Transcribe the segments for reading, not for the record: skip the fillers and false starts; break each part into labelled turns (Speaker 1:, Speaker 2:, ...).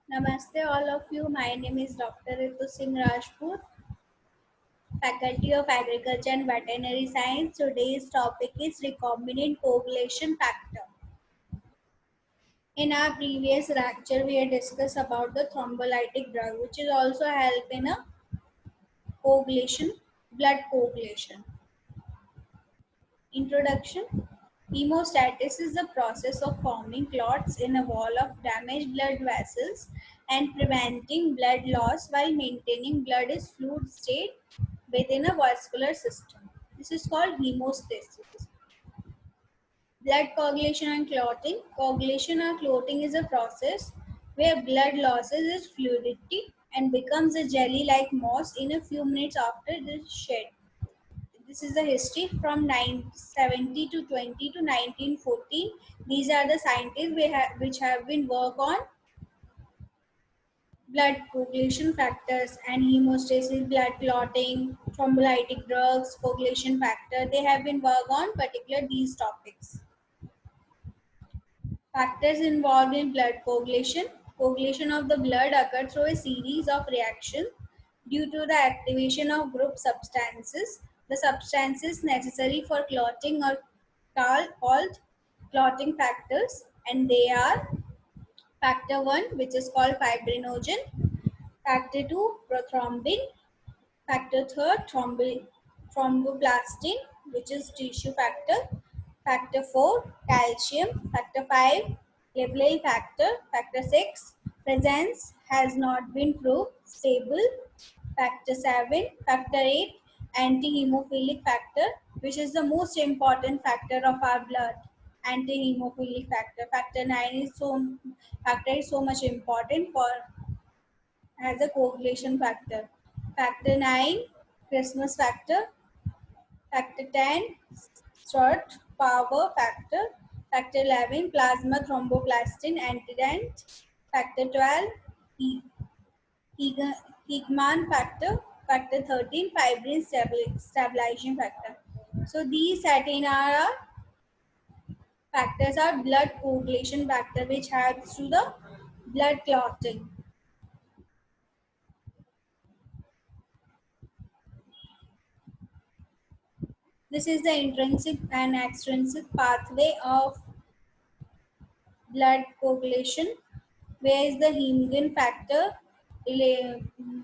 Speaker 1: Namaste, all of you. My name is Dr. Ritu Singh Rajput, Faculty of Agriculture and Veterinary Science. Today's topic is recombinant coagulation factor. In our previous lecture, we had discussed about the thrombolytic drug, which is also help in a coagulation, blood coagulation. Introduction. Hemostasis is the process of forming clots in a wall of damaged blood vessels and preventing blood loss while maintaining blood is fluid state within a vascular system. This is called hemostasis. Blood coagulation and clotting. Coagulation or clotting is a process where blood loses its fluidity and becomes a jelly-like mass in a few minutes after it is shed. This is the history from 1970 to 20 to 1914. These are the scientists which have been work on blood coagulation factors and hemostasis, blood clotting, thrombolytic drugs, coagulation factor. They have been work on particular these topics. Factors involved in blood coagulation. Coagulation of the blood occurs through a series of reactions due to the activation of group substances. The substances necessary for clotting are called clotting factors, and they are factor 1, which is called fibrinogen, factor 2, prothrombin, factor 3, thromboplastin, which is tissue factor, factor 4, calcium, factor 5, Lebel factor, factor 6, presence has not been proved, stable, factor 7, factor 8, anti-hemophilic factor, which is the most important factor of our blood, anti-hemophilic factor. Factor is so much important for as a coagulation factor. Factor 9, Christmas factor. Factor 10, Sturt power factor. Factor 11, plasma thromboplastin antident. Factor 12, Higman factor. Factor 13, fibrin stabilization factor. So these 13 are factors are blood coagulation factor which helps to the blood clotting. This is the intrinsic and extrinsic pathway of blood coagulation. Where is the hemoglobin factor?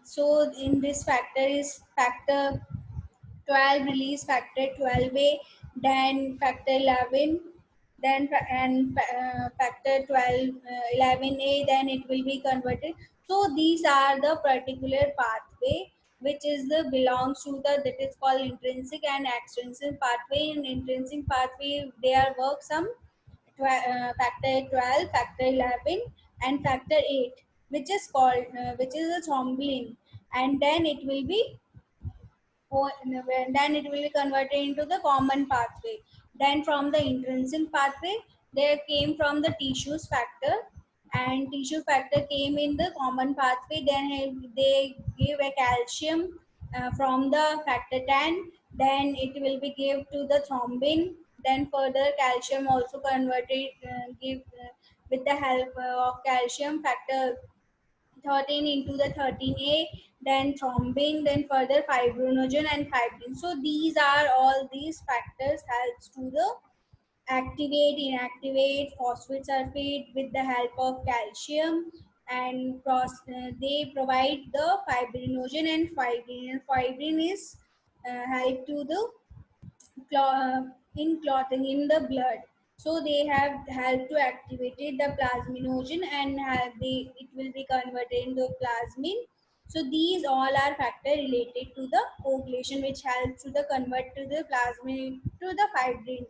Speaker 1: So in this factor is factor 12 release factor 12A, then factor 11, then factor 12 11A, then it will be converted. So these are the particular pathway which is the belongs to the that is called intrinsic and extrinsic pathway. In intrinsic pathway there work some factor 12, factor 11, and factor 8, which is called which is a thrombin, and then it will be converted into the common pathway. Then from the intrinsic pathway, there came from the tissues factor, and tissue factor came in the common pathway. Then they give a calcium from the factor 10. Then it will be give to the thrombin. Then further calcium also converted give with the help of calcium factor 13 into the 13A, then thrombin, then further fibrinogen and fibrin. So these are all these factors helps to the activate, inactivate phosphate sulfate with the help of calcium, and they provide the fibrinogen and fibrin. And fibrin is help to the in clotting in the blood. So they have helped to activate the plasminogen, and it will be converted into plasmin. So these all are factor related to the coagulation which helps to the convert to the plasmin to the fibrin.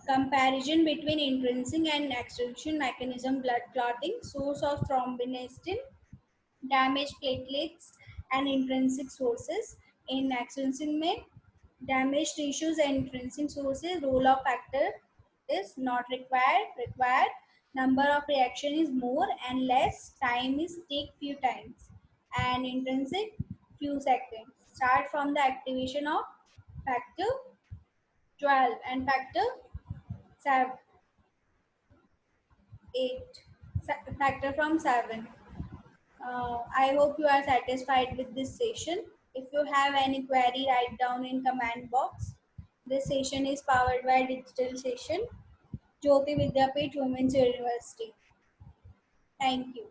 Speaker 1: Comparison between intrinsic and extrinsic mechanism blood clotting, source of thrombonestin, damaged platelets, and intrinsic sources. In extrinsic में damaged tissues and intrinsic sources, role of factor is not required. Required number of reaction is more and less. Time is take few times, and intrinsic few seconds. Start from the activation of factor 12 and factor 7, 8. factor from 7. I hope you are satisfied with this session. If you have any query, write down in comment box. This session is powered by Digital Session, Jyoti Vidyapeeth Women's University. Thank you.